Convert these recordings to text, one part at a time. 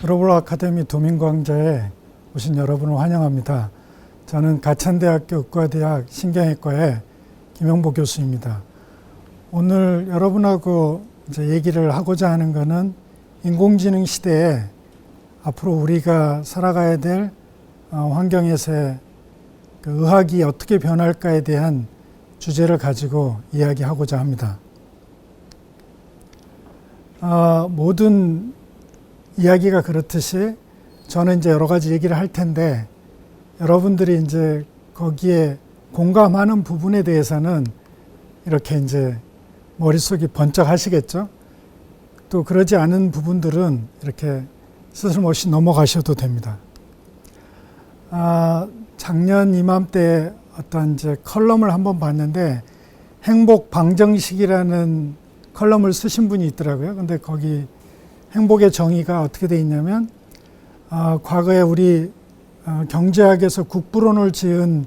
글로벌 아카데미 도민광장에 오신 여러분을 환영합니다. 저는 가천대학교 의과대학 신경외과의 김영보 교수입니다. 오늘 여러분하고 이제 얘기를 하고자 하는 것은 인공지능 시대에 앞으로 우리가 살아가야 될 환경에서의 그 의학이 어떻게 변할까에 대한 주제를 가지고 이야기하고자 합니다. 모든 이야기가 그렇듯이 저는 이제 여러 가지 얘기를 할 텐데 여러분들이 이제 거기에 공감하는 부분에 대해서는 이렇게 이제 머릿속이 번쩍 하시겠죠? 또 그러지 않은 부분들은 이렇게 스스럼없이 넘어가셔도 됩니다. 작년 이맘때 어떤 이제 컬럼을 한번 봤는데 행복 방정식이라는 컬럼을 쓰신 분이 있더라고요. 근데 거기 행복의 정의가 어떻게 돼 있냐면 과거에 우리 경제학에서 국부론을 지은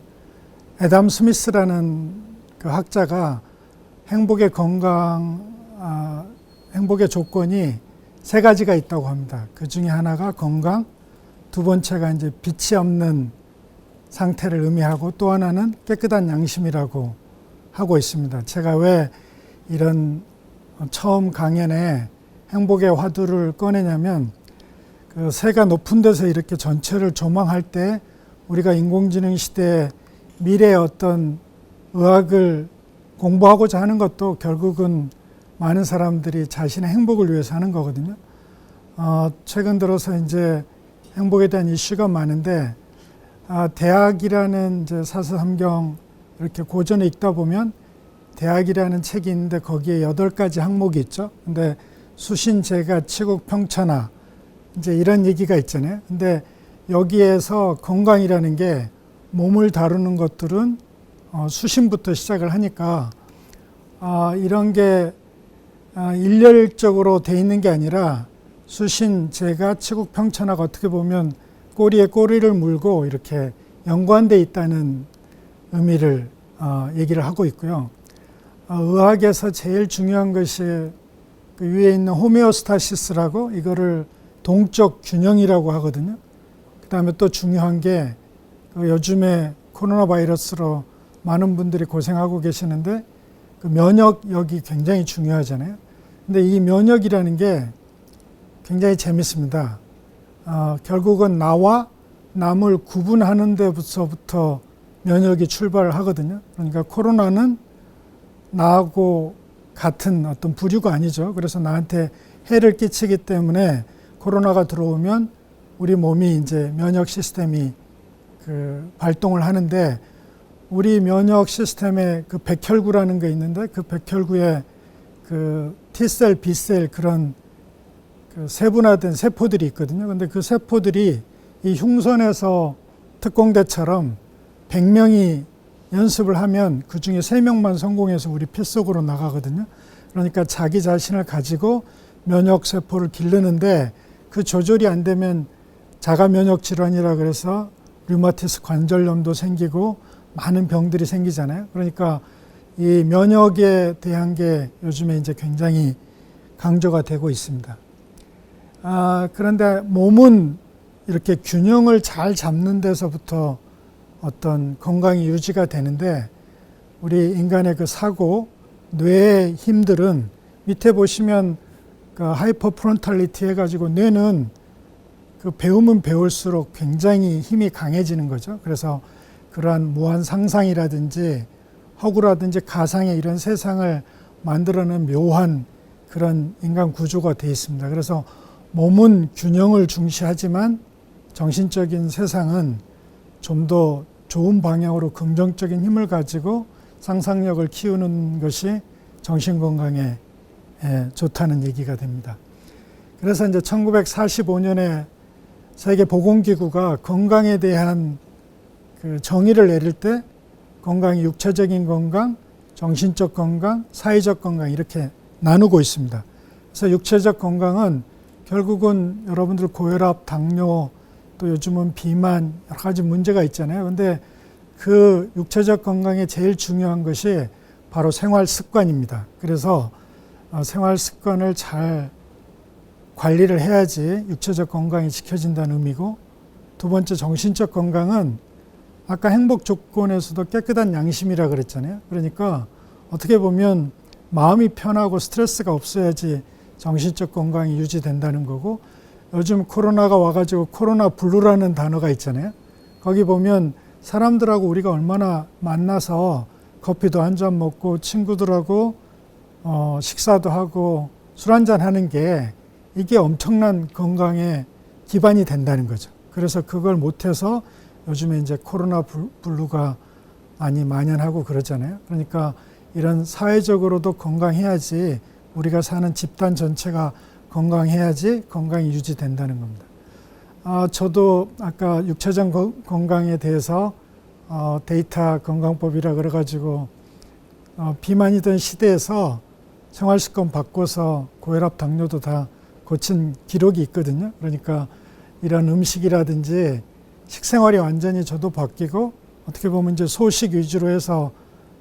애담 스미스라는 그 학자가 행복의 조건이 세 가지가 있다고 합니다. 그 중에 하나가 건강, 두 번째가 이제 빛이 없는 상태를 의미하고 또 하나는 깨끗한 양심이라고 하고 있습니다. 제가 왜 이런 처음 강연에 행복의 화두를 꺼내냐면 그 새가 높은 데서 이렇게 전체를 조망할 때 우리가 인공지능 시대에 미래의 어떤 의학을 공부하고자 하는 것도 결국은 많은 사람들이 자신의 행복을 위해서 하는 거거든요. 최근 들어서 이제 행복에 대한 이슈가 많은데 대학이라는 이제 사서삼경 이렇게 고전에 읽다 보면 대학이라는 책이 있는데 거기에 8가지 항목이 있죠. 근데 수신, 재가, 치국, 평천하 이제 이런 얘기가 있잖아요. 근데 여기에서 건강이라는 게 몸을 다루는 것들은 수신부터 시작을 하니까 이런 게 일렬적으로 돼 있는 게 아니라 수신, 재가, 치국, 평천하가 어떻게 보면 꼬리에 꼬리를 물고 이렇게 연관돼 있다는 의미를 얘기를 하고 있고요. 의학에서 제일 중요한 것이 그 위에 있는 호메오스타시스라고 이거를 동적 균형이라고 하거든요. 그 다음에 또 중요한 게 요즘에 코로나 바이러스로 많은 분들이 고생하고 계시는데 그 면역력이 굉장히 중요하잖아요. 근데 이 면역이라는 게 굉장히 재밌습니다. 결국은 나와 남을 구분하는 데서부터 면역이 출발을 하거든요. 그러니까 코로나는 나하고 같은 어떤 부류가 아니죠. 그래서 나한테 해를 끼치기 때문에 코로나가 들어오면 우리 몸이 이제 면역 시스템이 그 발동을 하는데 우리 면역 시스템에 그 백혈구라는 게 있는데 그 백혈구에 그 T셀, B셀 그런 그 세분화된 세포들이 있거든요. 근데 그 세포들이 이 흉선에서 특공대처럼 100명이 연습을 하면 그 중에 3명만 성공해서 우리 피 속으로 나가거든요. 그러니까 자기 자신을 가지고 면역세포를 기르는데 그 조절이 안 되면 자가면역질환이라 그래서 류마티스 관절염도 생기고 많은 병들이 생기잖아요. 그러니까 이 면역에 대한 게 요즘에 이제 굉장히 강조가 되고 있습니다. 그런데 몸은 이렇게 균형을 잘 잡는 데서부터 어떤 건강이 유지가 되는데 우리 인간의 그 사고, 뇌의 힘들은 밑에 보시면 그 하이퍼프론탈리티 해가지고 뇌는 그 배우면 배울수록 굉장히 힘이 강해지는 거죠. 그래서 그러한 무한 상상이라든지 허구라든지 가상의 이런 세상을 만들어내는 묘한 그런 인간 구조가 되어 있습니다. 그래서 몸은 균형을 중시하지만 정신적인 세상은 좀 더 좋은 방향으로 긍정적인 힘을 가지고 상상력을 키우는 것이 정신건강에 좋다는 얘기가 됩니다. 그래서 이제 1945년에 세계보건기구가 건강에 대한 그 정의를 내릴 때 건강이 육체적인 건강, 정신적 건강, 사회적 건강 이렇게 나누고 있습니다. 그래서 육체적 건강은 결국은 여러분들 고혈압, 당뇨, 또 요즘은 비만 여러 가지 문제가 있잖아요. 근데 그 육체적 건강에 제일 중요한 것이 바로 생활 습관입니다. 그래서 생활 습관을 잘 관리를 해야지 육체적 건강이 지켜진다는 의미고, 두 번째 정신적 건강은 아까 행복 조건에서도 깨끗한 양심이라 그랬잖아요. 그러니까 어떻게 보면 마음이 편하고 스트레스가 없어야지 정신적 건강이 유지된다는 거고, 요즘 코로나가 와가지고 코로나 블루라는 단어가 있잖아요. 거기 보면 사람들하고 우리가 얼마나 만나서 커피도 한 잔 먹고 친구들하고 식사도 하고 술 한잔 하는 게 이게 엄청난 건강에 기반이 된다는 거죠. 그래서 그걸 못해서 요즘에 이제 코로나 블루가 많이 만연하고 그러잖아요. 그러니까 이런 사회적으로도 건강해야지, 우리가 사는 집단 전체가 건강해야지 건강이 유지된다는 겁니다. 저도 아까 육체적 건강에 대해서 데이터 건강법이라 그래가지고 비만이던 시대에서 생활습관 바꿔서 고혈압, 당뇨도 다 고친 기록이 있거든요. 그러니까 이런 음식이라든지 식생활이 완전히 저도 바뀌고, 어떻게 보면 이제 소식 위주로 해서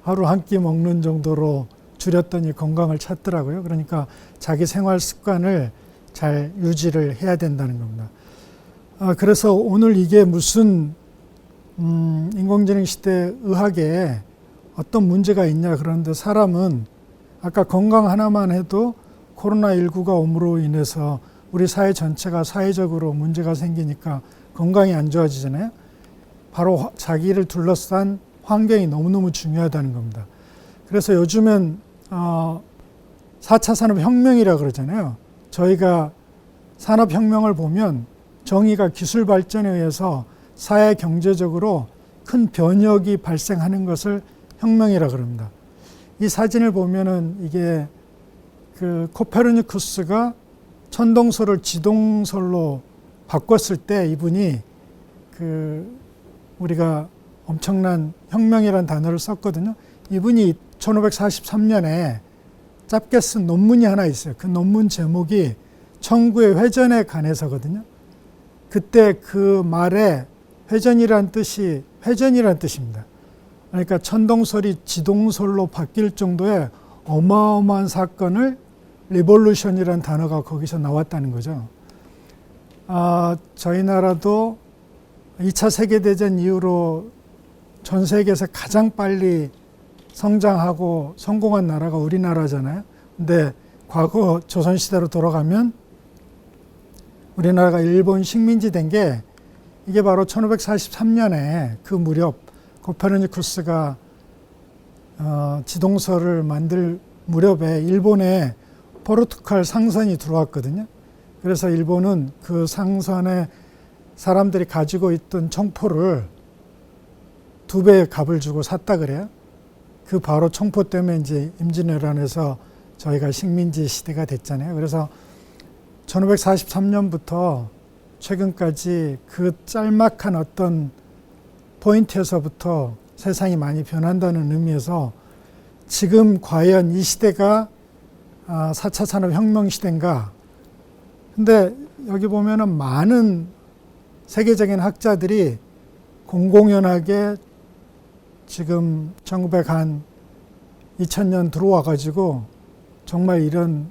하루 한 끼 먹는 정도로 줄였더니 건강을 찾더라고요. 그러니까 자기 생활 습관을 잘 유지를 해야 된다는 겁니다. 그래서 오늘 이게 무슨 인공지능 시대 의학에 어떤 문제가 있냐 그러는데, 사람은 아까 건강 하나만 해도 코로나19가 옴으로 인해서 우리 사회 전체가 사회적으로 문제가 생기니까 건강이 안 좋아지잖아요. 바로 자기를 둘러싼 환경이 너무너무 중요하다는 겁니다. 그래서 요즘은 4차 산업혁명이라고 그러잖아요. 저희가 산업혁명을 보면 정의가 기술 발전에 의해서 사회 경제적으로 큰 변혁이 발생하는 것을 혁명이라고 그럽니다. 이 사진을 보면은 이게 그 코페르니쿠스가 천동설을 지동설로 바꿨을 때 이분이 그 우리가 엄청난 혁명이라는 단어를 썼거든요. 이분이 1543년에 짧게 쓴 논문이 하나 있어요. 그 논문 제목이 천구의 회전에 관해서거든요. 그때 그 말에 회전이란 뜻입니다. 그러니까 천동설이 지동설로 바뀔 정도의 어마어마한 사건을 리볼루션이라는 단어가 거기서 나왔다는 거죠. 저희 나라도 2차 세계대전 이후로 전 세계에서 가장 빨리 성장하고 성공한 나라가 우리나라잖아요. 근데 과거 조선시대로 돌아가면 우리나라가 일본 식민지 된 게 이게 바로 1543년에 그 무렵 코페르니쿠스가 지동설을 만들 무렵에 일본에 포르투갈 상선이 들어왔거든요. 그래서 일본은 그 상선에 사람들이 가지고 있던 청포를 2배의 값을 주고 샀다 그래요. 그 바로 청포 때문에 이제 임진왜란에서 저희가 식민지 시대가 됐잖아요. 그래서 1543년부터 최근까지 그 짤막한 어떤 포인트에서부터 세상이 많이 변한다는 의미에서 지금 과연 이 시대가 4차 산업혁명 시대인가? 근데 여기 보면은 많은 세계적인 학자들이 공공연하게 지금 2000년 들어와가지고 정말 이런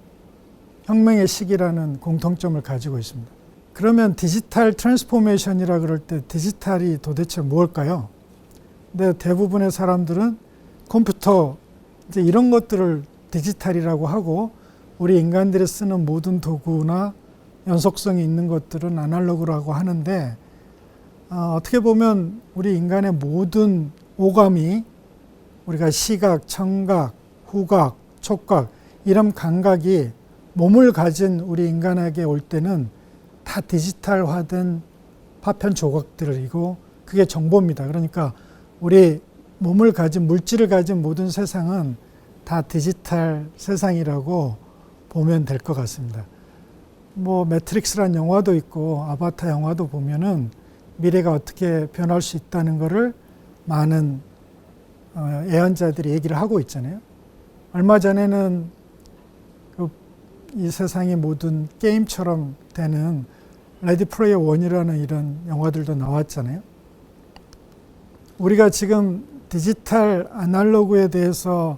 혁명의 시기라는 공통점을 가지고 있습니다. 그러면 디지털 트랜스포메이션이라 그럴 때 디지털이 도대체 무엇일까요? 근데 대부분의 사람들은 컴퓨터 이제 이런 것들을 디지털이라고 하고, 우리 인간들이 쓰는 모든 도구나 연속성이 있는 것들은 아날로그라고 하는데, 어떻게 보면 우리 인간의 모든 오감이, 우리가 시각, 청각, 후각, 촉각 이런 감각이 몸을 가진 우리 인간에게 올 때는 다 디지털화된 파편 조각들이고 그게 정보입니다. 그러니까 우리 몸을 가진, 물질을 가진 모든 세상은 다 디지털 세상이라고 보면 될 것 같습니다. 뭐 매트릭스라는 영화도 있고 아바타 영화도 보면은 미래가 어떻게 변할 수 있다는 것을 많은 예언자들이 얘기를 하고 있잖아요. 얼마 전에는 이 세상이 모든 게임처럼 되는 레디 플레이어 원이라는 이런 영화들도 나왔잖아요. 우리가 지금 디지털 아날로그에 대해서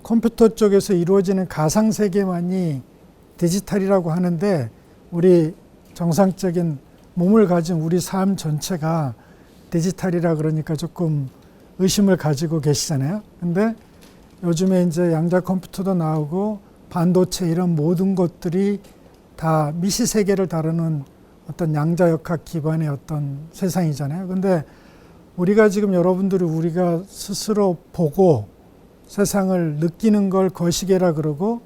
컴퓨터 쪽에서 이루어지는 가상세계만이 디지털이라고 하는데, 우리 정상적인 몸을 가진 우리 삶 전체가 디지털이라 그러니까 조금 의심을 가지고 계시잖아요. 근데 요즘에 이제 양자 컴퓨터도 나오고 반도체 이런 모든 것들이 다 미시 세계를 다루는 어떤 양자역학 기반의 어떤 세상이잖아요. 근데 우리가 지금 여러분들이 우리가 스스로 보고 세상을 느끼는 걸 거시계라 그러고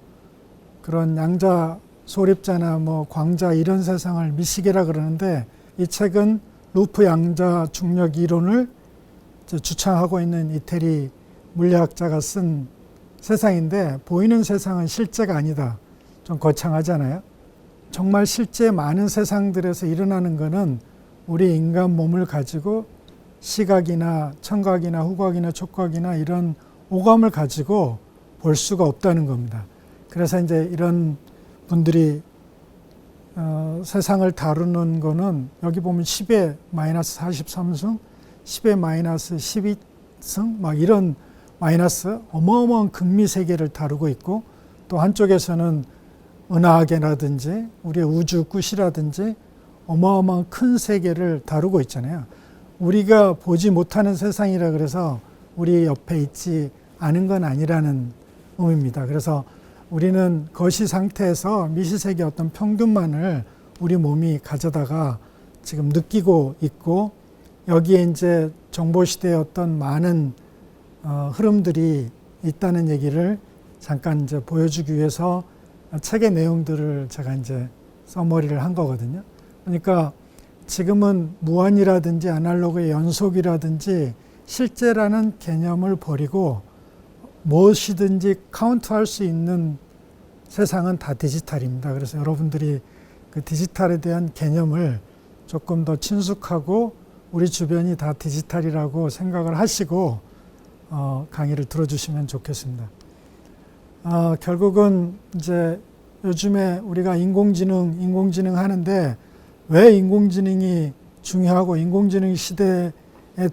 그런 양자 소립자나 뭐 광자 이런 세상을 미시계라 그러는데 이 책은 루프 양자 중력 이론을 주창하고 있는 이태리 물리학자가 쓴 세상인데 보이는 세상은 실제가 아니다. 좀 거창하잖아요. 정말 실제 많은 세상들에서 일어나는 것은 우리 인간 몸을 가지고 시각이나 청각이나 후각이나 촉각이나 이런 오감을 가지고 볼 수가 없다는 겁니다. 그래서 이제 이런 분들이 세상을 다루는 거는 여기 보면 10의 마이너스 43승, 10의 마이너스 12승 막 이런 마이너스 어마어마한 극미 세계를 다루고 있고 또 한쪽에서는 은하계라든지 우리의 우주 끝이라든지 어마어마한 큰 세계를 다루고 있잖아요. 우리가 보지 못하는 세상이라 그래서 우리 옆에 있지 않은 건 아니라는 의미입니다. 그래서 우리는 거시 상태에서 미시세계 어떤 평균만을 우리 몸이 가져다가 지금 느끼고 있고 여기에 이제 정보시대의 어떤 많은 흐름들이 있다는 얘기를 잠깐 이제 보여주기 위해서 책의 내용들을 제가 이제 서머리를 한 거거든요. 그러니까 지금은 무한이라든지 아날로그의 연속이라든지 실제라는 개념을 버리고 무엇이든지 카운트할 수 있는 세상은 다 디지털입니다. 그래서 여러분들이 그 디지털에 대한 개념을 조금 더 친숙하고 우리 주변이 다 디지털이라고 생각을 하시고 강의를 들어주시면 좋겠습니다. 결국은 이제 요즘에 우리가 인공지능 하는데 왜 인공지능이 중요하고 인공지능 시대에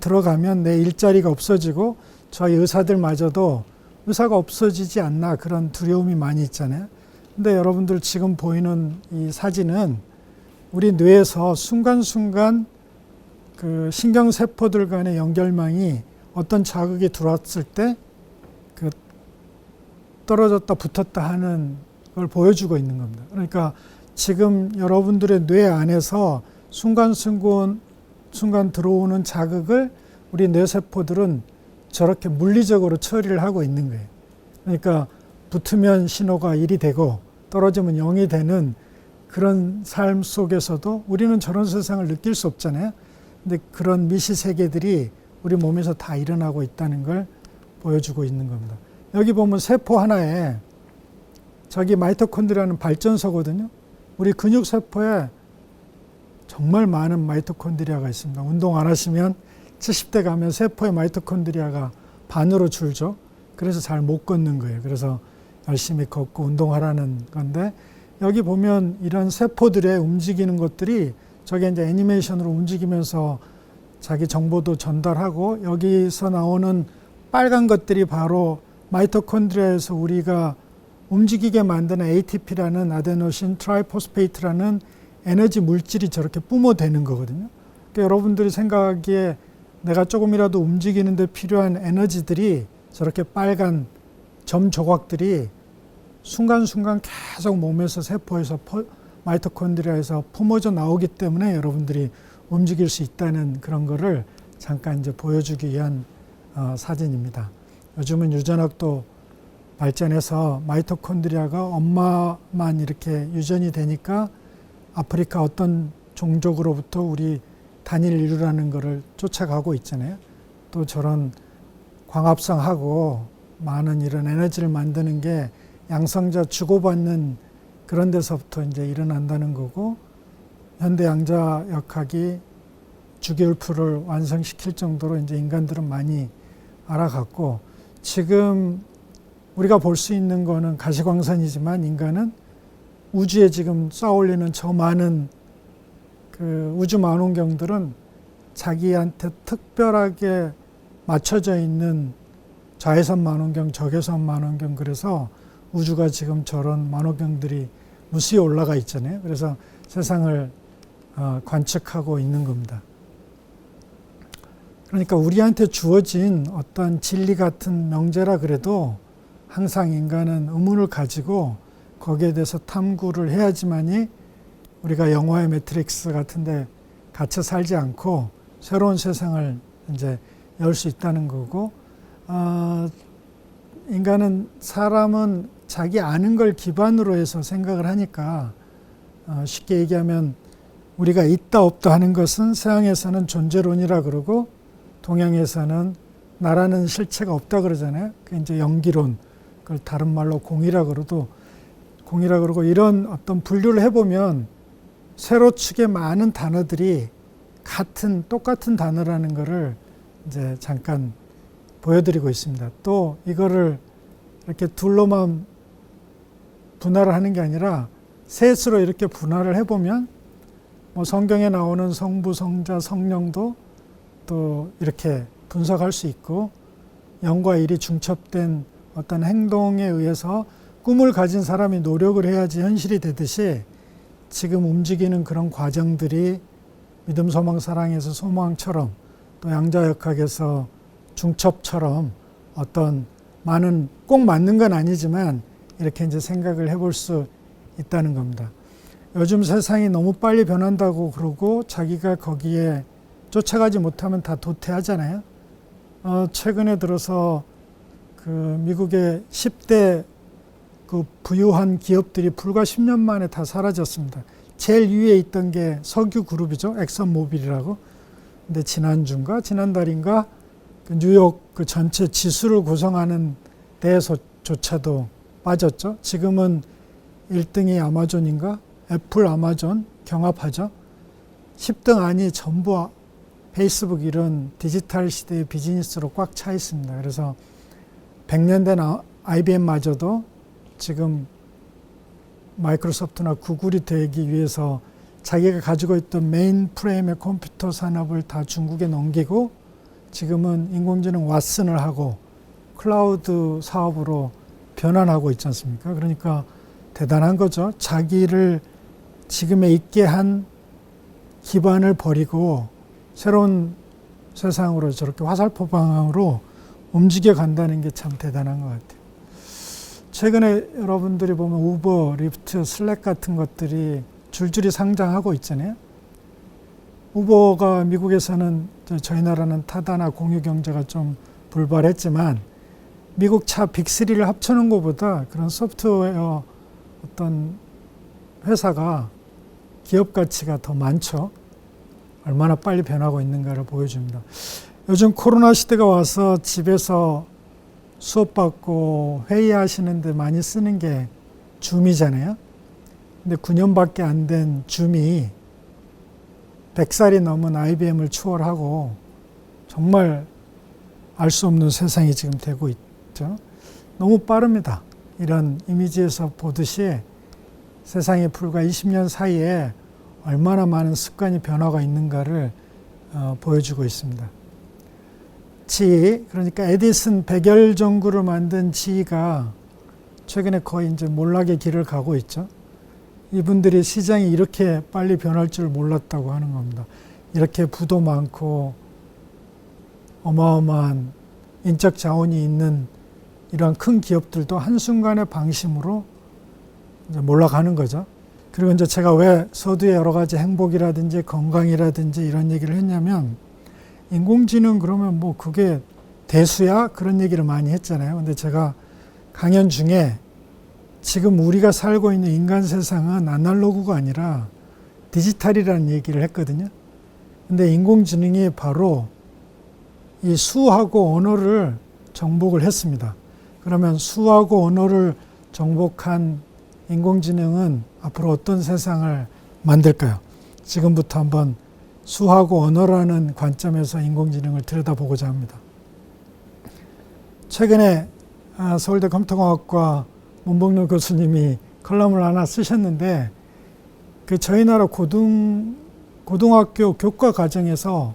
들어가면 내 일자리가 없어지고 저희 의사들마저도 의사가 없어지지 않나 그런 두려움이 많이 있잖아요. 근데 여러분들 지금 보이는 이 사진은 우리 뇌에서 순간순간 그 신경세포들 간의 연결망이 어떤 자극이 들어왔을 때 그 떨어졌다 붙었다 하는 걸 보여주고 있는 겁니다. 그러니까 지금 여러분들의 뇌 안에서 순간 들어오는 자극을 우리 뇌세포들은 저렇게 물리적으로 처리를 하고 있는 거예요. 그러니까 붙으면 신호가 1이 되고 떨어지면 0이 되는 그런 삶 속에서도 우리는 저런 세상을 느낄 수 없잖아요. 근데 그런 미시 세계들이 우리 몸에서 다 일어나고 있다는 걸 보여주고 있는 겁니다. 여기 보면 세포 하나에 저기 마이토콘드리아는 발전소거든요. 우리 근육세포에 정말 많은 마이토콘드리아가 있습니다. 운동 안 하시면 70대 가면 세포의 마이토콘드리아가 반으로 줄죠. 그래서 잘 못 걷는 거예요. 그래서 열심히 걷고 운동하라는 건데 여기 보면 이런 세포들의 움직이는 것들이 저게 이제 애니메이션으로 움직이면서 자기 정보도 전달하고 여기서 나오는 빨간 것들이 바로 마이토콘드리아에서 우리가 움직이게 만드는 ATP라는 아데노신 트라이포스페이트라는 에너지 물질이 저렇게 뿜어대는 거거든요. 그러니까 여러분들이 생각하기에 내가 조금이라도 움직이는데 필요한 에너지들이 저렇게 빨간 점 조각들이 순간순간 계속 몸에서 세포에서 마이토콘드리아에서 품어져 나오기 때문에 여러분들이 움직일 수 있다는 그런 거를 잠깐 이제 보여주기 위한 사진입니다. 요즘은 유전학도 발전해서 마이토콘드리아가 엄마만 이렇게 유전이 되니까 아프리카 어떤 종족으로부터 우리 단일 인류라는 거를 쫓아가고 있잖아요. 또 저런 광합성하고 많은 이런 에너지를 만드는 게 양성자 주고받는 그런 데서부터 이제 일어난다는 거고 현대 양자역학이 주기율표를 완성시킬 정도로 이제 인간들은 많이 알아갔고 지금 우리가 볼 수 있는 거는 가시광선이지만 인간은 우주에 지금 쌓아올리는 저 많은 그 우주 망원경들은 자기한테 특별하게 맞춰져 있는 자외선 망원경, 적외선 망원경 그래서 우주가 지금 저런 망원경들이 무수히 올라가 있잖아요. 그래서 세상을 관측하고 있는 겁니다. 그러니까 우리한테 주어진 어떤 진리 같은 명제라 그래도 항상 인간은 의문을 가지고 거기에 대해서 탐구를 해야지만이 우리가 영화의 매트릭스 같은데 갇혀 살지 않고 새로운 세상을 이제 열 수 있다는 거고, 사람은 자기 아는 걸 기반으로 해서 생각을 하니까 쉽게 얘기하면 우리가 있다 없다 하는 것은 서양에서는 존재론이라 그러고 동양에서는 나라는 실체가 없다 그러잖아요. 그게 이제 영기론, 그걸 다른 말로 공이라 그러고 이런 어떤 분류를 해보면 세로 축의 많은 단어들이 똑같은 단어라는 것을 이제 잠깐 보여드리고 있습니다. 또 이거를 이렇게 둘로만 분할을 하는 게 아니라 셋으로 이렇게 분할을 해보면 뭐 성경에 나오는 성부, 성자, 성령도 또 이렇게 분석할 수 있고, 영과 일이 중첩된 어떤 행동에 의해서 꿈을 가진 사람이 노력을 해야지 현실이 되듯이 지금 움직이는 그런 과정들이 믿음, 소망, 사랑에서 소망처럼 또 양자역학에서 중첩처럼 어떤 많은 꼭 맞는 건 아니지만 이렇게 이제 생각을 해볼 수 있다는 겁니다. 요즘 세상이 너무 빨리 변한다고 그러고 자기가 거기에 쫓아가지 못하면 다 도태하잖아요. 최근에 들어서 그 미국의 10대 그 부유한 기업들이 불과 10년 만에 다 사라졌습니다. 제일 위에 있던 게 석유 그룹이죠. 엑선 모빌이라고. 근데 지난달인가 그 뉴욕 그 전체 지수를 구성하는 데에서조차도 빠졌죠. 지금은 1등이 아마존인가? 애플, 아마존 경합하죠. 10등 안이 전부 페이스북 이런 디지털 시대의 비즈니스로 꽉 차 있습니다. 그래서 100년 된 IBM마저도 지금 마이크로소프트나 구글이 되기 위해서 자기가 가지고 있던 메인 프레임의 컴퓨터 산업을 다 중국에 넘기고 지금은 인공지능 왓슨을 하고 클라우드 사업으로 변환하고 있지 않습니까? 그러니까 대단한 거죠. 자기를 지금에 있게 한 기반을 버리고 새로운 세상으로 저렇게 화살표 방향으로 움직여 간다는 게 참 대단한 것 같아요. 최근에 여러분들이 보면 우버, 리프트, 슬랙 같은 것들이 줄줄이 상장하고 있잖아요. 우버가 미국에서는 저희 나라는 타다나 공유 경제가 좀 불발했지만 미국 차 빅3를 합쳐놓은 것보다 그런 소프트웨어 어떤 회사가 기업 가치가 더 많죠. 얼마나 빨리 변하고 있는가를 보여줍니다. 요즘 코로나 시대가 와서 집에서 수업받고 회의하시는데 많이 쓰는 게 줌이잖아요. 근데 9년밖에 안 된 줌이 100살이 넘은 IBM을 추월하고 정말 알 수 없는 세상이 지금 되고 있죠. 너무 빠릅니다. 이런 이미지에서 보듯이 세상에 불과 20년 사이에 얼마나 많은 습관이 변화가 있는가를 보여주고 있습니다. 지희, 그러니까 에디슨 백열 전구를 만든 지희가 최근에 거의 이제 몰락의 길을 가고 있죠. 이분들이 시장이 이렇게 빨리 변할 줄 몰랐다고 하는 겁니다. 이렇게 부도 많고 어마어마한 인적 자원이 있는 이런 큰 기업들도 한순간의 방심으로 이제 몰락하는 거죠. 그리고 이제 제가 왜 서두에 여러 가지 행복이라든지 건강이라든지 이런 얘기를 했냐면 인공지능 그러면 뭐 그게 대수야? 그런 얘기를 많이 했잖아요. 근데 제가 강연 중에 지금 우리가 살고 있는 인간 세상은 아날로그가 아니라 디지털이라는 얘기를 했거든요. 근데 인공지능이 바로 이 수하고 언어를 정복을 했습니다. 그러면 수하고 언어를 정복한 인공지능은 앞으로 어떤 세상을 만들까요? 지금부터 한번 수하고 언어라는 관점에서 인공지능을 들여다보고자 합니다. 최근에 서울대 컴퓨터공학과 문복룡 교수님이 컬럼을 하나 쓰셨는데 그 저희 나라 고등학교 교과 과정에서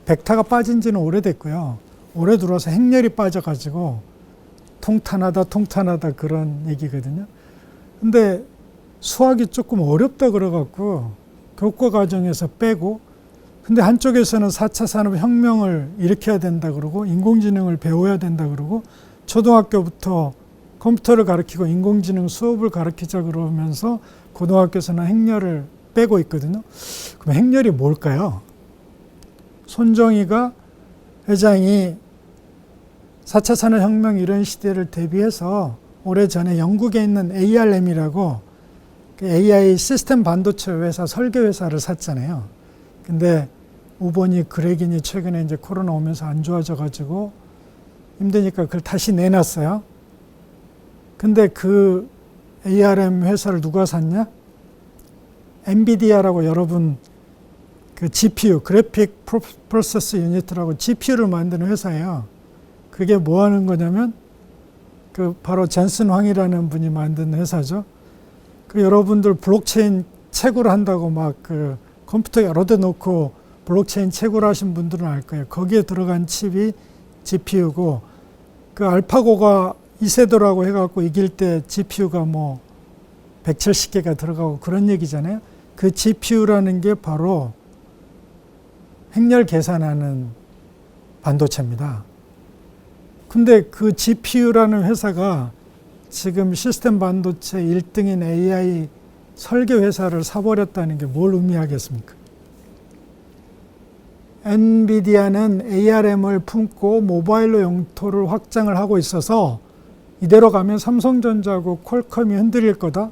벡터가 빠진 지는 오래됐고요. 올해 들어서 행렬이 빠져가지고 통탄하다 그런 얘기거든요. 근데 수학이 조금 어렵다 그래갖고 교과 과정에서 빼고, 근데 한쪽에서는 4차 산업혁명을 일으켜야 된다 그러고 인공지능을 배워야 된다 그러고 초등학교부터 컴퓨터를 가르치고 인공지능 수업을 가르치자 그러면서 고등학교에서는 행렬을 빼고 있거든요. 그럼 행렬이 뭘까요? 손정희가 회장이 4차 산업혁명 이런 시대를 대비해서 오래전에 영국에 있는 ARM이라고 AI 시스템 반도체 회사 설계 회사를 샀잖아요. 근데 우번이 그레긴이 최근에 이제 코로나 오면서 안 좋아져 가지고 힘드니까 그걸 다시 내놨어요. 근데 그 ARM 회사를 누가 샀냐? 엔비디아라고 여러분 그 GPU, 그래픽 프로세스 유니트라고 GPU를 만드는 회사예요. 그게 뭐 하는 거냐면 그 바로 젠슨 황이라는 분이 만든 회사죠. 그 여러분들 블록체인 채굴 한다고 막 그 컴퓨터 여러 대 놓고 블록체인 채굴 하신 분들은 알 거예요. 거기에 들어간 칩이 GPU고 그 알파고가 2세대라고 해갖고 이길 때 GPU가 뭐 170개가 들어가고 그런 얘기잖아요. 그 GPU라는 게 바로 행렬 계산하는 반도체입니다. 근데 그 GPU라는 회사가 지금 시스템 반도체 1등인 AI 설계 회사를 사버렸다는 게 뭘 의미하겠습니까? 엔비디아는 ARM을 품고 모바일로 영토를 확장을 하고 있어서 이대로 가면 삼성전자하고 퀄컴이 흔들릴 거다.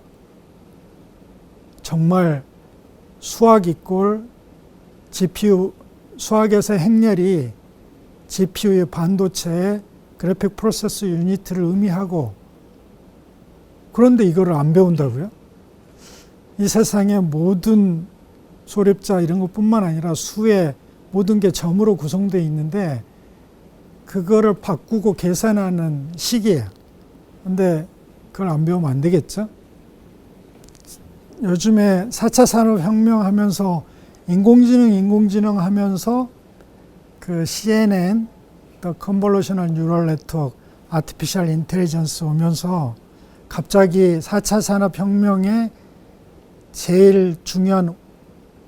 정말 수학 이꼴 GPU, 수학에서 행렬이 GPU의 반도체의 그래픽 프로세스 유니트를 의미하고, 그런데 이거를 안 배운다고요? 이 세상의 모든 소립자 이런 것뿐만 아니라 수의 모든 게 점으로 구성되어 있는데 그거를 바꾸고 계산하는 시기예요. 근데 그걸 안 배우면 안 되겠죠? 요즘에 4차 산업혁명 하면서 인공지능 하면서 그 CNN, The Convolutional Neural Network, Artificial Intelligence 오면서 갑자기 4차 산업혁명의 제일 중요한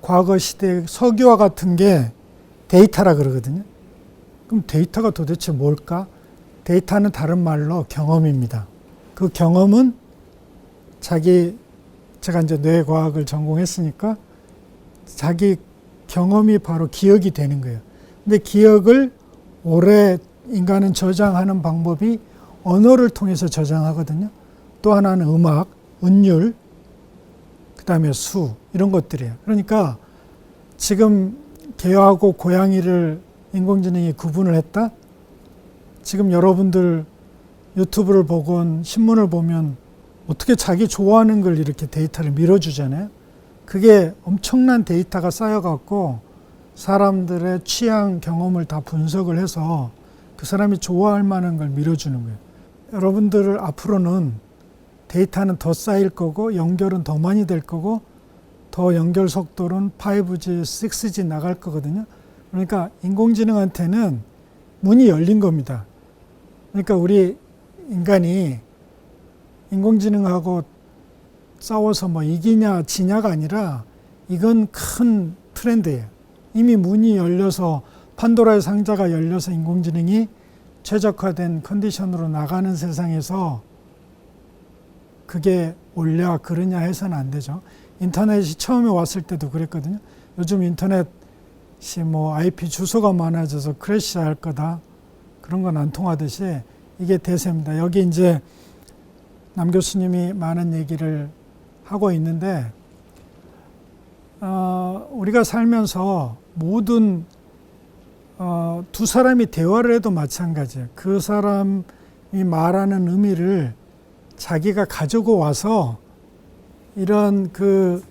과거 시대의 석유와 같은 게 데이터라 그러거든요. 그럼 데이터가 도대체 뭘까? 데이터는 다른 말로 경험입니다. 그 경험은 제가 이제 뇌과학을 전공했으니까 자기 경험이 바로 기억이 되는 거예요. 근데 기억을 오래 인간은 저장하는 방법이 언어를 통해서 저장하거든요. 또 하나는 음악, 은율, 그 다음에 수, 이런 것들이에요. 그러니까 지금 개하고 고양이를 인공지능이 구분을 했다? 지금 여러분들 유튜브를 보건 신문을 보면 어떻게 자기 좋아하는 걸 이렇게 데이터를 밀어주잖아요. 그게 엄청난 데이터가 쌓여갖고 사람들의 취향, 경험을 다 분석을 해서 그 사람이 좋아할 만한 걸 밀어주는 거예요. 여러분들 앞으로는 데이터는 더 쌓일 거고 연결은 더 많이 될 거고 더 연결 속도는 5G, 6G 나갈 거거든요. 그러니까 인공지능한테는 문이 열린 겁니다. 그러니까 우리 인간이 인공지능하고 싸워서 뭐 이기냐 지냐가 아니라 이건 큰 트렌드예요. 이미 문이 열려서 판도라의 상자가 열려서 인공지능이 최적화된 컨디션으로 나가는 세상에서 그게 옳냐 그르냐 해서는 안 되죠. 인터넷이 처음에 왔을 때도 그랬거든요. 요즘 인터넷이 뭐 IP 주소가 많아져서 크래시할 거다. 그런 건 안 통하듯이 이게 대세입니다. 여기 이제 남 교수님이 많은 얘기를 하고 있는데 우리가 살면서 모든 두 사람이 대화를 해도 마찬가지예요. 그 사람이 말하는 의미를 자기가 가지고 와서 이런 그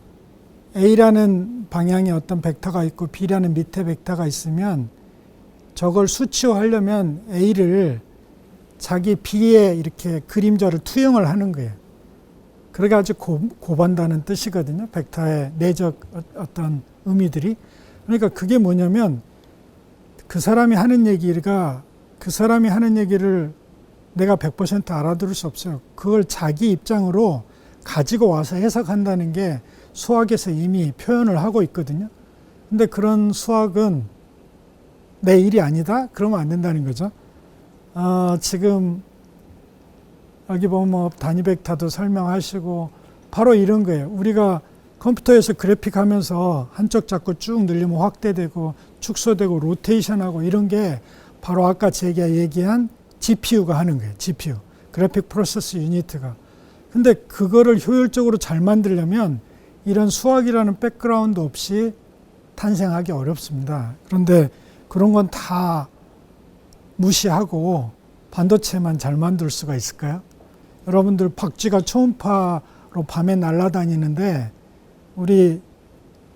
A라는 방향에 어떤 벡터가 있고 B라는 밑에 벡터가 있으면 저걸 수치화하려면 A를 자기 B에 이렇게 그림자를 투영을 하는 거예요. 그래가지고 곱한다는 뜻이거든요. 벡터의 내적 어떤 의미들이. 그러니까 그게 뭐냐면 그 사람이 하는 얘기가 그 사람이 하는 얘기를 내가 100% 알아들을 수 없어요. 그걸 자기 입장으로 가지고 와서 해석한다는 게 수학에서 이미 표현을 하고 있거든요. 근데 그런 수학은 내 일이 아니다? 그러면 안 된다는 거죠. 지금 여기 보면 뭐 단위 벡터도 설명하시고 바로 이런 거예요. 우리가 컴퓨터에서 그래픽 하면서 한쪽 잡고 쭉 늘리면 확대되고 축소되고 로테이션하고 이런 게 바로 아까 제가 얘기한 GPU가 하는 거예요. GPU. 그래픽 프로세스 유니트가. 근데 그거를 효율적으로 잘 만들려면 이런 수학이라는 백그라운드 없이 탄생하기 어렵습니다. 그런데 그런 건 다 무시하고 반도체만 잘 만들 수가 있을까요? 여러분들 박쥐가 초음파로 밤에 날아다니는데 우리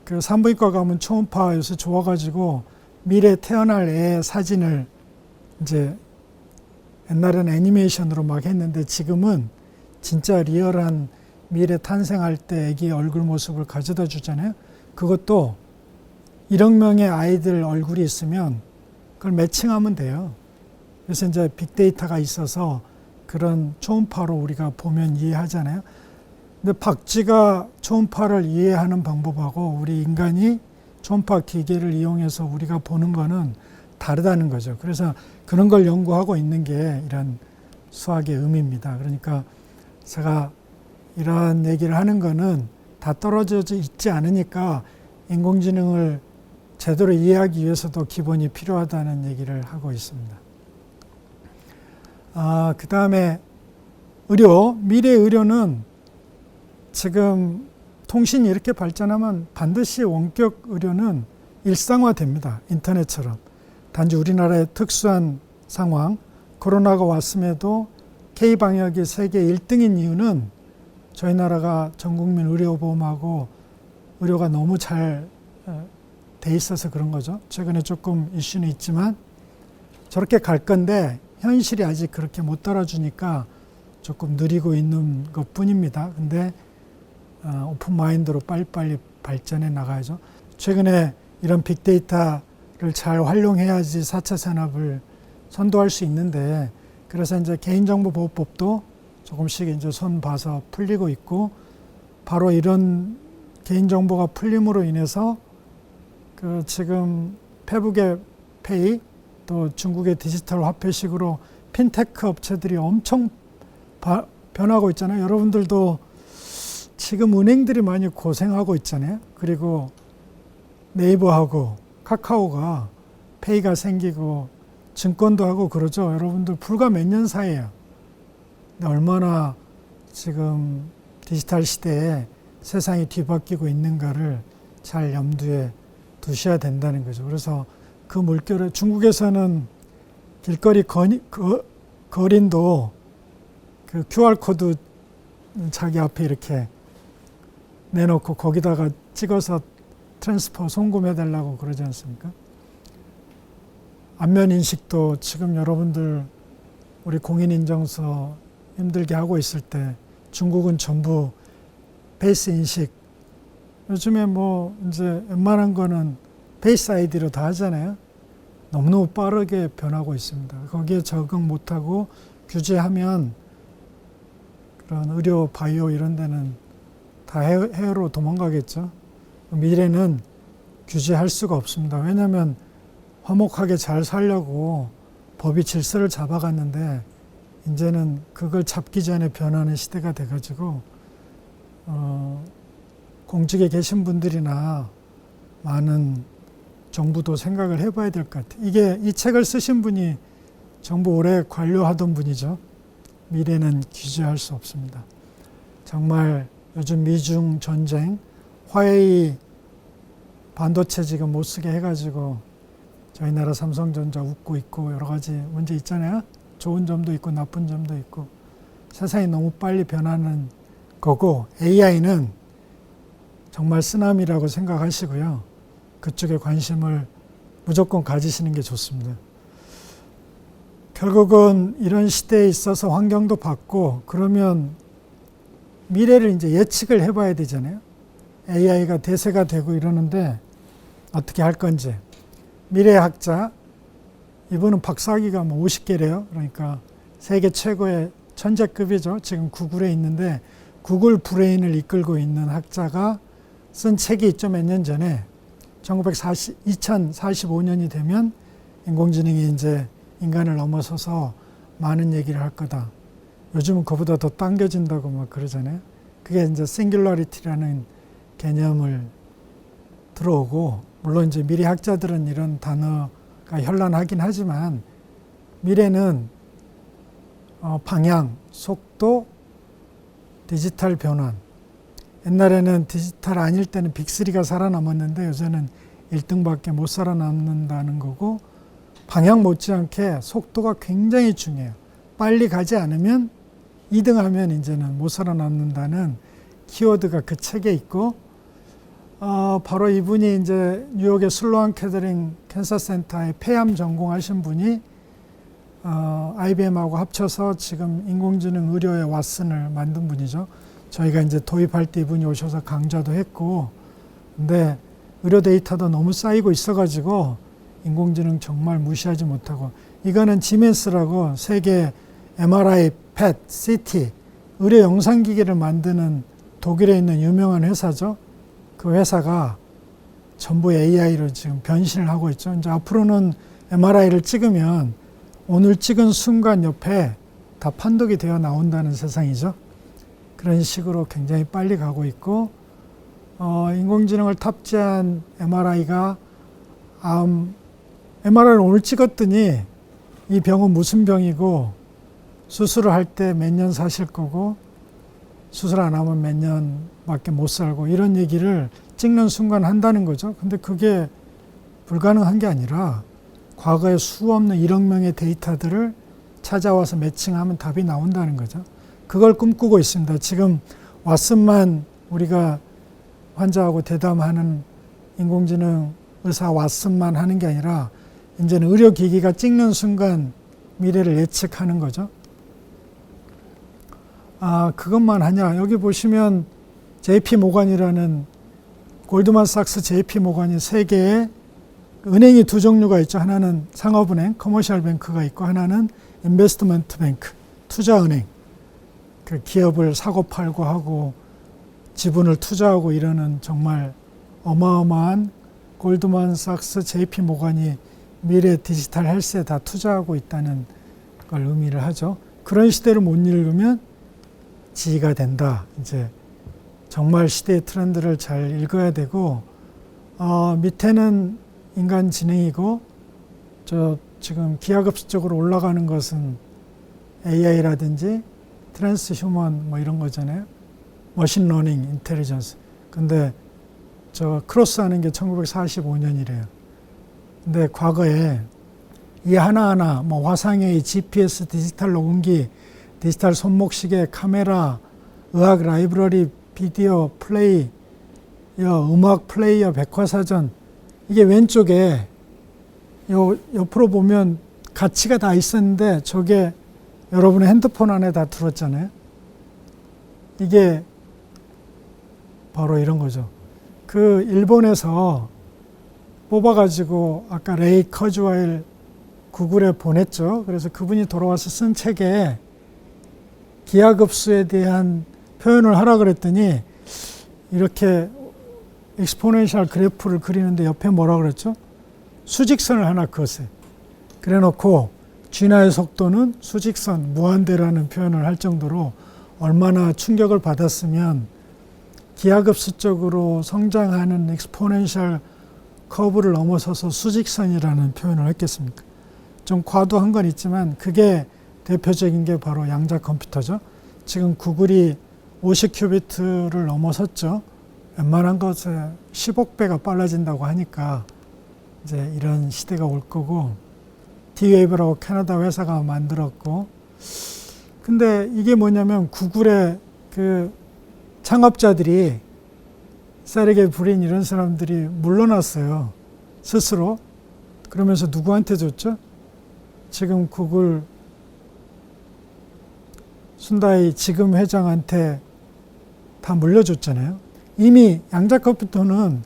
그 산부인과 가면 초음파 요새 좋아가지고 미래 태어날 애 사진을 이제 옛날에는 애니메이션으로 막 했는데 지금은 진짜 리얼한 미래 탄생할 때 애기 얼굴 모습을 가져다 주잖아요. 그것도 1억 명의 아이들 얼굴이 있으면 그걸 매칭하면 돼요. 그래서 이제 빅데이터가 있어서 그런 초음파로 우리가 보면 이해하잖아요. 근데 박쥐가 초음파를 이해하는 방법하고 우리 인간이 초음파 기계를 이용해서 우리가 보는 거는 다르다는 거죠. 그래서 그런 걸 연구하고 있는 게 이런 수학의 의미입니다. 그러니까 제가 이런 얘기를 하는 거는 다 떨어져 있지 않으니까 인공지능을 제대로 이해하기 위해서도 기본이 필요하다는 얘기를 하고 있습니다. 그 다음에 의료, 미래 의료는 지금 통신이 이렇게 발전하면 반드시 원격 의료는 일상화됩니다. 인터넷처럼. 단지 우리나라의 특수한 상황, 코로나가 왔음에도 K방역이 세계 1등인 이유는 저희 나라가 전국민 의료보험하고 의료가 너무 잘 돼 있어서 그런 거죠. 최근에 조금 이슈는 있지만 저렇게 갈 건데 현실이 아직 그렇게 못 따라주니까 조금 느리고 있는 것 뿐입니다. 근데 오픈 마인드로 빨리빨리 발전해 나가야죠. 최근에 이런 빅데이터를 잘 활용해야지 4차 산업을 선도할 수 있는데 그래서 이제 개인정보보호법도 조금씩 이제 손 봐서 풀리고 있고 바로 이런 개인정보가 풀림으로 인해서 그 지금 페북의 페이 또 중국의 디지털 화폐식으로 핀테크 업체들이 엄청 변하고 있잖아요. 여러분들도 지금 은행들이 많이 고생하고 있잖아요. 그리고 네이버하고 카카오가 페이가 생기고 증권도 하고 그러죠. 여러분들 불과 몇 년 사이에요. 근데 얼마나 지금 디지털 시대에 세상이 뒤바뀌고 있는가를 잘 염두에 두셔야 된다는 거죠. 그래서 그 물결에 중국에서는 길거리 거린도 그 QR코드 자기 앞에 이렇게 내놓고 거기다가 찍어서 트랜스퍼 송금해달라고 그러지 않습니까? 안면 인식도 지금 여러분들 우리 공인인증서 힘들게 하고 있을 때 중국은 전부 페이스 인식 요즘에 뭐 이제 웬만한 거는 페이스 아이디로 다 하잖아요. 너무너무 빠르게 변하고 있습니다. 거기에 적응 못하고 규제하면 그런 의료, 바이오 이런 데는 다 해외로 도망가겠죠. 미래는 규제할 수가 없습니다. 왜냐하면 화목하게 잘 살려고 법이 질서를 잡아갔는데 이제는 그걸 잡기 전에 변하는 시대가 돼가지고 공직에 계신 분들이나 많은 정부도 생각을 해봐야 될 것 같아요. 이 책을 쓰신 분이 정부 오래 관료하던 분이죠. 미래는 규제할 수 없습니다. 정말 요즘 미중 전쟁, 화웨이 반도체 지금 못 쓰게 해가지고 저희 나라 삼성전자 웃고 있고 여러 가지 문제 있잖아요. 좋은 점도 있고 나쁜 점도 있고 세상이 너무 빨리 변하는 거고 AI는 정말 쓰나미라고 생각하시고요. 그쪽에 관심을 무조건 가지시는 게 좋습니다. 결국은 이런 시대에 있어서 환경도 바뀌고 그러면 미래를 이제 예측을 해봐야 되잖아요. AI가 대세가 되고 이러는데 어떻게 할 건지. 미래학자, 이분은 박사학위가 뭐 50개래요. 그러니까 세계 최고의 천재급이죠. 지금 구글에 있는데 구글 브레인을 이끌고 있는 학자가 쓴 책이 있죠. 몇 년 전에 2045년이 되면 인공지능이 이제 인간을 넘어서서 많은 얘기를 할 거다. 요즘은 그보다 더 당겨진다고 막 그러잖아요. 그게 이제 싱귤러리티라는 개념을 들어오고, 물론 이제 미래학자들은 이런 단어가 현란하긴 하지만 미래는 방향, 속도, 디지털 변환. 옛날에는 디지털 아닐 때는 빅3가 살아남았는데 요새는 1등밖에 못 살아남는다는 거고, 방향 못지않게 속도가 굉장히 중요해요. 빨리 가지 않으면 2등 하면 이제는 못 살아남는다는 키워드가 그 책에 있고, 바로 이분이 이제 뉴욕의 슬로안 캐더링 캔서 센터에 폐암 전공하신 분이 IBM하고 합쳐서 지금 인공지능 의료의 왓슨을 만든 분이죠. 저희가 이제 도입할 때 이분이 오셔서 강좌도 했고, 근데 의료 데이터도 너무 쌓이고 있어가지고 인공지능 정말 무시하지 못하고, 이거는 지멘스라고 세계 MRI, PET, CT 의료 영상기기를 만드는 독일에 있는 유명한 회사죠. 그 회사가 전부 AI로 지금 변신을 하고 있죠. 이제 앞으로는 MRI를 찍으면 오늘 찍은 순간 옆에 다 판독이 되어 나온다는 세상이죠. 그런 식으로 굉장히 빨리 가고 있고, 인공지능을 탑재한 MRI가 MRI를 오늘 찍었더니 이 병은 무슨 병이고 수술을 할 때 몇 년 사실 거고 수술 안 하면 몇 년밖에 못 살고 이런 얘기를 찍는 순간 한다는 거죠. 근데 그게 불가능한 게 아니라 과거에 수 없는 1억 명의 데이터들을 찾아와서 매칭하면 답이 나온다는 거죠. 그걸 꿈꾸고 있습니다. 지금 왓슨만 우리가 환자하고 대담하는 인공지능 의사 왓슨만 하는 게 아니라 이제는 의료기기가 찍는 순간 미래를 예측하는 거죠. 그것만 하냐. 여기 보시면 JP 모건이라는 골드만삭스 JP 모건이 세계에 은행이 두 종류가 있죠. 하나는 상업은행, 커머셜 뱅크가 있고, 하나는 인베스트먼트 뱅크, 투자은행. 그 기업을 사고 팔고 하고 지분을 투자하고 이러는 정말 어마어마한 골드만삭스 JP 모건이 미래 디지털 헬스에 다 투자하고 있다는 걸 의미를 하죠. 그런 시대를 못 읽으면 지휘가 된다. 이제 정말 시대의 트렌드를 잘 읽어야 되고, 밑에는 인간 지능이고, 지금 기하급수적으로 올라가는 것은 AI라든지 트랜스 휴먼 뭐 이런 거잖아요. 머신 러닝, 인텔리전스. 근데 크로스 하는 게 1945년이래요. 근데 과거에 이 하나하나 뭐 화상회의, GPS, 디지털 녹음기, 디지털 손목시계, 카메라, 의학 라이브러리, 비디오 플레이어, 음악 플레이어, 백과사전, 이게 왼쪽에 옆으로 보면 가치가 다 있었는데 저게 여러분의 핸드폰 안에 다 들었잖아요. 이게 바로 이런 거죠. 그 일본에서 뽑아가지고 아까 레이 커즈와일 구글에 보냈죠. 그래서 그분이 돌아와서 쓴 책에 기하급수에 대한 표현을 하라 그랬더니 이렇게 익스포넨셜 그래프를 그리는데 옆에 뭐라 그랬죠? 수직선을 하나 그었어요. 그래 놓고 진화의 속도는 수직선, 무한대라는 표현을 할 정도로 얼마나 충격을 받았으면 기하급수적으로 성장하는 익스포넨셜 커브를 넘어서서 수직선이라는 표현을 했겠습니까? 좀 과도한 건 있지만 그게 대표적인 게 바로 양자 컴퓨터죠. 지금 구글이 50큐비트를 넘어섰죠. 웬만한 것에 10억 배가 빨라진다고 하니까 이제 이런 시대가 올 거고, D-Wave라고 캐나다 회사가 만들었고, 근데 이게 뭐냐면 구글의 그 창업자들이 세르게이 브린 이런 사람들이 물러났어요. 스스로. 그러면서 누구한테 줬죠? 지금 구글 순다이 지금 회장한테 다 물려줬잖아요. 이미 양자 컴퓨터는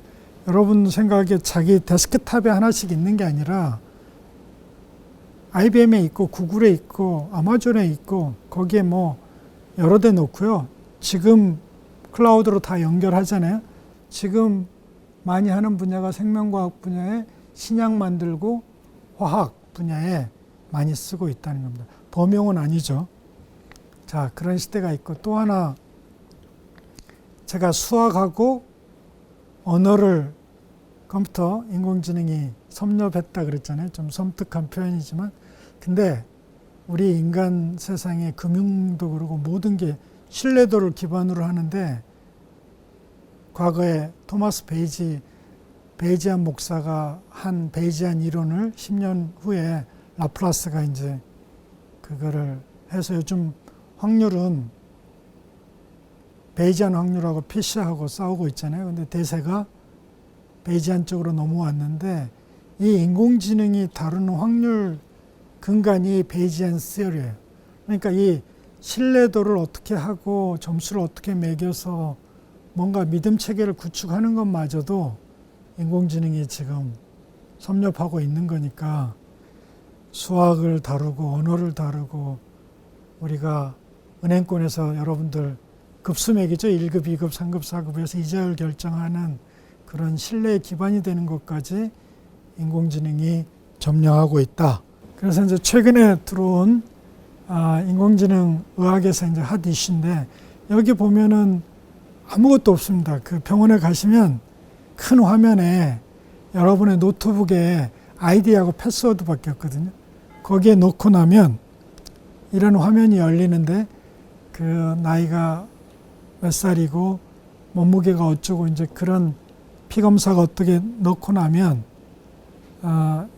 여러분 생각에 자기 데스크탑에 하나씩 있는 게 아니라 IBM에 있고 구글에 있고 아마존에 있고 거기에 뭐 여러 대 놓고요. 지금 클라우드로 다 연결하잖아요. 지금 많이 하는 분야가 생명과학 분야에 신약 만들고 화학 분야에 많이 쓰고 있다는 겁니다. 범용은 아니죠. 자, 그런 시대가 있고, 또 하나 제가 수학하고 언어를 컴퓨터, 인공지능이 섭렵했다 그랬잖아요. 좀 섬뜩한 표현이지만, 근데 우리 인간 세상의 금융도 그러고 모든 게 신뢰도를 기반으로 하는데, 과거에 토마스 베이지안 목사가 한 베이지안 이론을 10년 후에 라플라스가 이제 그거를 해서 요즘 확률은 베이지안 확률하고 피시하고 싸우고 있잖아요. 근데 대세가 베이지안 쪽으로 넘어왔는데, 이 인공지능이 다루는 확률 근간이 베이지안 시어리예요. 그러니까 이 신뢰도를 어떻게 하고 점수를 어떻게 매겨서 뭔가 믿음 체계를 구축하는 것마저도 인공지능이 지금 섭렵하고 있는 거니까, 수학을 다루고 언어를 다루고, 우리가 은행권에서 여러분들 급수맥이죠. 1급, 2급, 3급, 4급에서 이자율 결정하는 그런 신뢰의 기반이 되는 것까지 인공지능이 점령하고 있다. 그래서 이제 최근에 들어온 인공지능 의학에서 이제 핫 이슈인데, 여기 보면은 아무것도 없습니다. 그 병원에 가시면 큰 화면에 여러분의 노트북에 아이디하고 패스워드밖에 없거든요. 거기에 놓고 나면 이런 화면이 열리는데, 그 나이가 몇 살이고 몸무게가 어쩌고 이제 그런 피 검사가 어떻게 넣고 나면,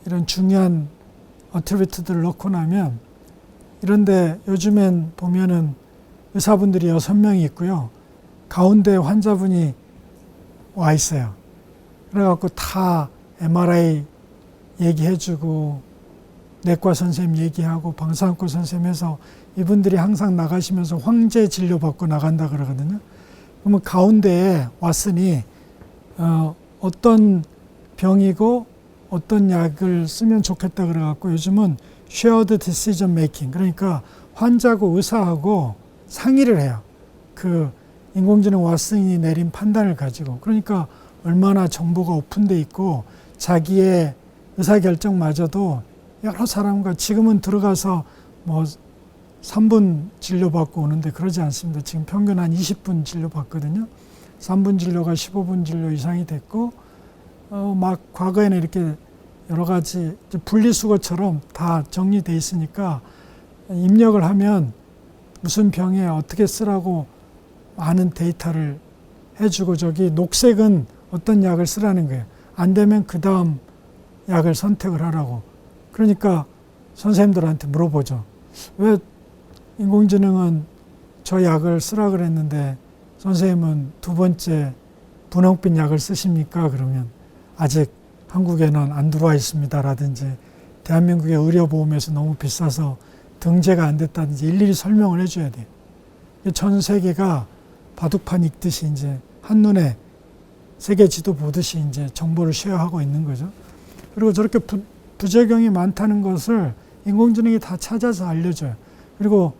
이런 중요한 어트리뷰트들을 넣고 나면, 이런데 요즘엔 보면은 의사분들이 6명이 있고요. 가운데 환자분이 와 있어요. 그래갖고 다 MRI 얘기해주고, 내과 선생님 얘기하고, 방사선과 선생님 해서 이분들이 항상 나가시면서 황제 진료받고 나간다 그러거든요. 그러면 가운데에 왔으니, 어떤 병이고 어떤 약을 쓰면 좋겠다 그래갖고 요즘은 shared decision making, 그러니까 환자하고 의사하고 상의를 해요. 그 인공지능 왓슨이 내린 판단을 가지고. 그러니까 얼마나 정보가 오픈돼 있고, 자기의 의사결정마저도 여러 사람과, 지금은 들어가서 뭐 3분 진료받고 오는데 그러지 않습니다. 지금 평균 한 20분 진료받거든요. 3분 진료가 15분 진료 이상이 됐고, 막 과거에는 이렇게 여러 가지 분리수거처럼 다 정리돼 있으니까 입력을 하면 무슨 병에 어떻게 쓰라고 많은 데이터를 해주고, 저기 녹색은 어떤 약을 쓰라는 거예요. 안 되면 그 다음 약을 선택을 하라고. 그러니까 선생님들한테 물어보죠. 왜 인공지능은 저 약을 쓰라 그랬는데 선생님은 두 번째 분홍빛 약을 쓰십니까? 그러면 아직 한국에는 안 들어와 있습니다 라든지, 대한민국의 의료보험에서 너무 비싸서 등재가 안 됐다든지 일일이 설명을 해줘야 돼요. 전 세계가 바둑판 읽듯이 이제 한눈에 세계 지도 보듯이 이제 정보를 쉐어하고 있는 거죠. 그리고 저렇게 부작용이 많다는 것을 인공지능이 다 찾아서 알려줘요. 그리고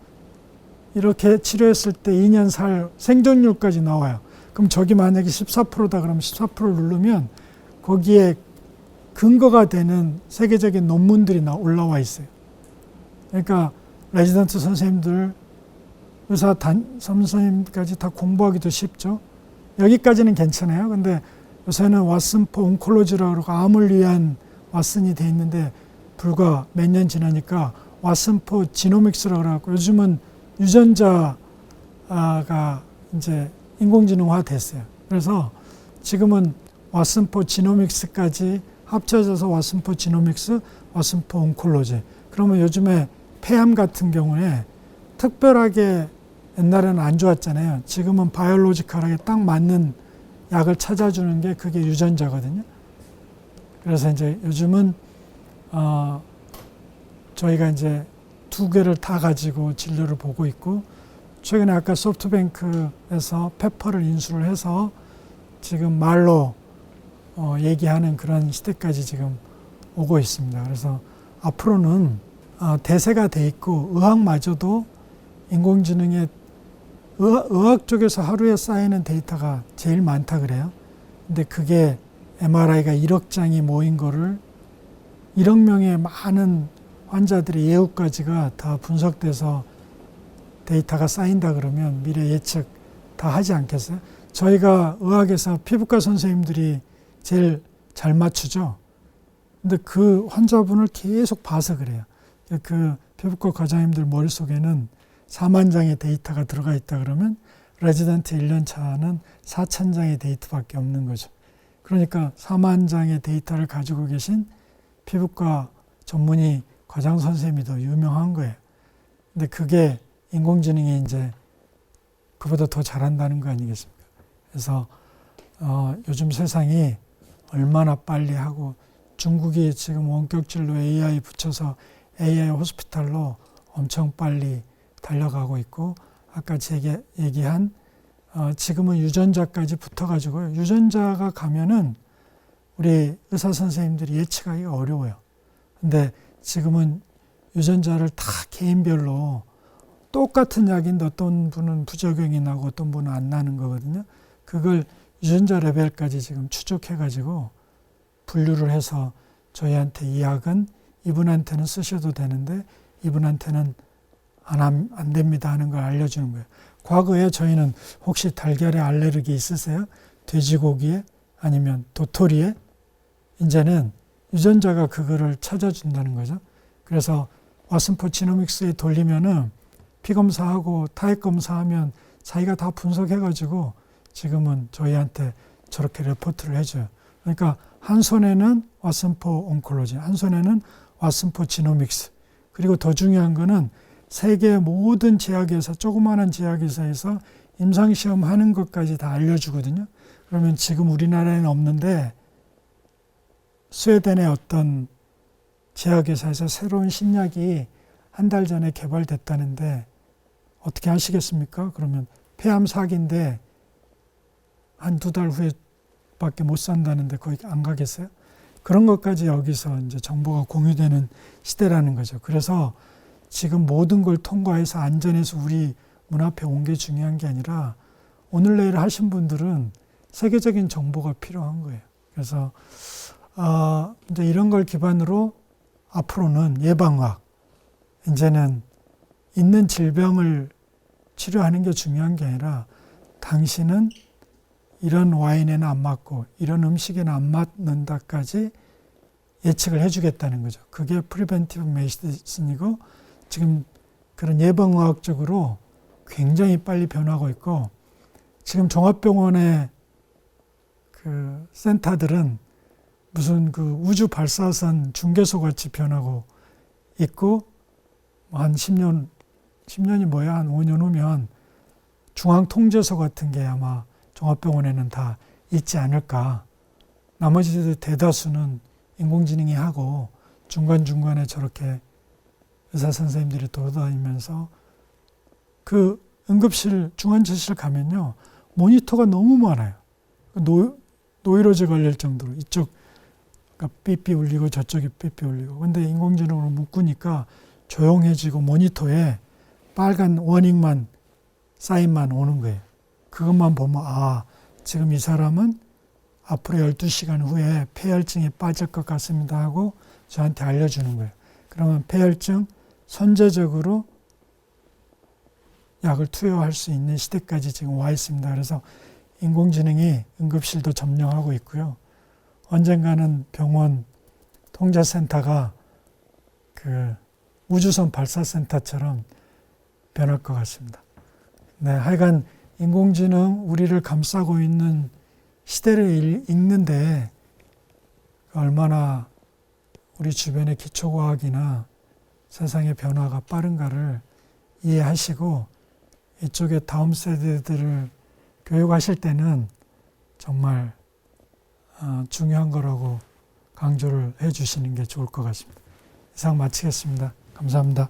이렇게 치료했을 때 2년 살 생존율까지 나와요. 그럼 저기 만약에 14%다 그러면 14%를 누르면 거기에 근거가 되는 세계적인 논문들이 올라와 있어요. 그러니까 레지던트 선생님들, 의사 선생님까지 다 공부하기도 쉽죠. 여기까지는 괜찮아요. 근데 요새는 왓슨 포 온콜로지라고 그러고 암을 위한 왓슨이 돼 있는데, 불과 몇 년 지나니까 왓슨 포 지노믹스라고 그래갖고 요즘은 유전자가 이제 인공지능화 됐어요. 그래서 지금은 왓슨 포 지노믹스까지 합쳐져서 왓슨 포 지노믹스, 왓슨 포 온콜로지. 그러면 요즘에 폐암 같은 경우에 특별하게 옛날에는 안 좋았잖아요. 지금은 바이올로지컬하게 딱 맞는 약을 찾아주는 게 그게 유전자거든요. 그래서 이제 요즘은 저희가 이제 2개를 다 가지고 진료를 보고 있고, 최근에 아까 소프트뱅크에서 페퍼를 인수를 해서 지금 말로 얘기하는 그런 시대까지 지금 오고 있습니다. 그래서 앞으로는 대세가 돼 있고, 의학마저도 인공지능의 의학 쪽에서 하루에 쌓이는 데이터가 제일 많다 그래요. 근데 그게 MRI가 1억 장이 모인 거를 1억 명의 많은 환자들의 예후까지가 다 분석돼서 데이터가 쌓인다 그러면 미래 예측 다 하지 않겠어요? 저희가 의학에서 피부과 선생님들이 제일 잘 맞추죠. 근데 그 환자분을 계속 봐서 그래요. 그 피부과 과장님들 머릿속에는 4만 장의 데이터가 들어가 있다 그러면 레지던트 1년 차는 4천 장의 데이터밖에 없는 거죠. 그러니까 4만 장의 데이터를 가지고 계신 피부과 전문의 과장 선생님이 더 유명한 거예요. 근데 그게 인공지능이 이제 그보다 더 잘한다는 거 아니겠습니까? 그래서 요즘 세상이 얼마나 빨리 하고 중국이 지금 원격진로 AI 붙여서 AI 호스피탈로 엄청 빨리 달려가고 있고 아까 제가 얘기한 지금은 유전자까지 붙어가지고요. 유전자가 가면은 우리 의사 선생님들이 예측하기가 어려워요. 근데 지금은 유전자를 다 개인별로 똑같은 약인데 어떤 분은 부작용이 나고 어떤 분은 안 나는 거거든요. 그걸 유전자 레벨까지 지금 추적해가지고 분류를 해서 저희한테 이 약은 이분한테는 쓰셔도 되는데 이분한테는 안 됩니다 하는 걸 알려주는 거예요. 과거에 저희는 혹시 달걀에 알레르기 있으세요? 돼지고기에? 아니면 도토리에? 이제는 유전자가 그거를 찾아준다는 거죠. 그래서 왓슨포 지노믹스에 돌리면은 피검사하고 타액 검사하면 자기가 다 분석해가지고 지금은 저희한테 저렇게 레포트를 해줘요. 그러니까 한 손에는 왓슨포 온콜로지, 한 손에는 왓슨포 지노믹스. 그리고 더 중요한 거는 세계 모든 제약회사, 조그마한 제약회사에서 임상시험 하는 것까지 다 알려주거든요. 그러면 지금 우리나라에는 없는데 스웨덴의 어떤 제약회사에서 새로운 신약이 한 달 전에 개발됐다는데 어떻게 하시겠습니까? 그러면 폐암 사기인데 한 2달 후에 밖에 못 산다는데 거기 안 가겠어요? 그런 것까지 여기서 이제 정보가 공유되는 시대라는 거죠. 그래서 지금 모든 걸 통과해서 안전해서 우리 문 앞에 온 게 중요한 게 아니라 오늘 내일 하신 분들은 세계적인 정보가 필요한 거예요. 그래서 이제 이런 걸 기반으로 앞으로는 예방학, 이제는 있는 질병을 치료하는 게 중요한 게 아니라 당신은 이런 와인에는 안 맞고 이런 음식에는 안 맞는다까지 예측을 해주겠다는 거죠. 그게 프리벤티브 메디슨이고 지금 그런 예방의학적으로 굉장히 빨리 변하고 있고 지금 종합병원의 그 센터들은 무슨 그 우주 발사선 중계소 같이 변하고 있고 한 10년이 뭐야? 한 5년 후면 중앙통제소 같은 게 아마 종합병원에는 다 있지 않을까. 나머지 대다수는 인공지능이 하고 중간중간에 저렇게 의사 선생님들이 돌아다니면서 그 응급실, 중환자실 가면요. 모니터가 너무 많아요. 노이로제 걸릴 정도로 이쪽 삐삐 울리고 저쪽이 삐삐 울리고. 근데 인공지능으로 묶으니까 조용해지고 모니터에 빨간 워닝만, 사인만 오는 거예요. 그것만 보면 지금 이 사람은 앞으로 12시간 후에 폐혈증에 빠질 것 같습니다 하고 저한테 알려주는 거예요. 그러면 폐혈증 선제적으로 약을 투여할 수 있는 시대까지 지금 와 있습니다. 그래서 인공지능이 응급실도 점령하고 있고요. 언젠가는 병원 통제센터가 그 우주선 발사센터처럼 변할 것 같습니다. 네, 하여간 인공지능 우리를 감싸고 있는 시대를 읽는데 얼마나 우리 주변의 기초과학이나 세상의 변화가 빠른가를 이해하시고 이쪽에 다음 세대들을 교육하실 때는 정말 중요한 거라고 강조를 해 주시는 게 좋을 것 같습니다. 이상 마치겠습니다. 감사합니다.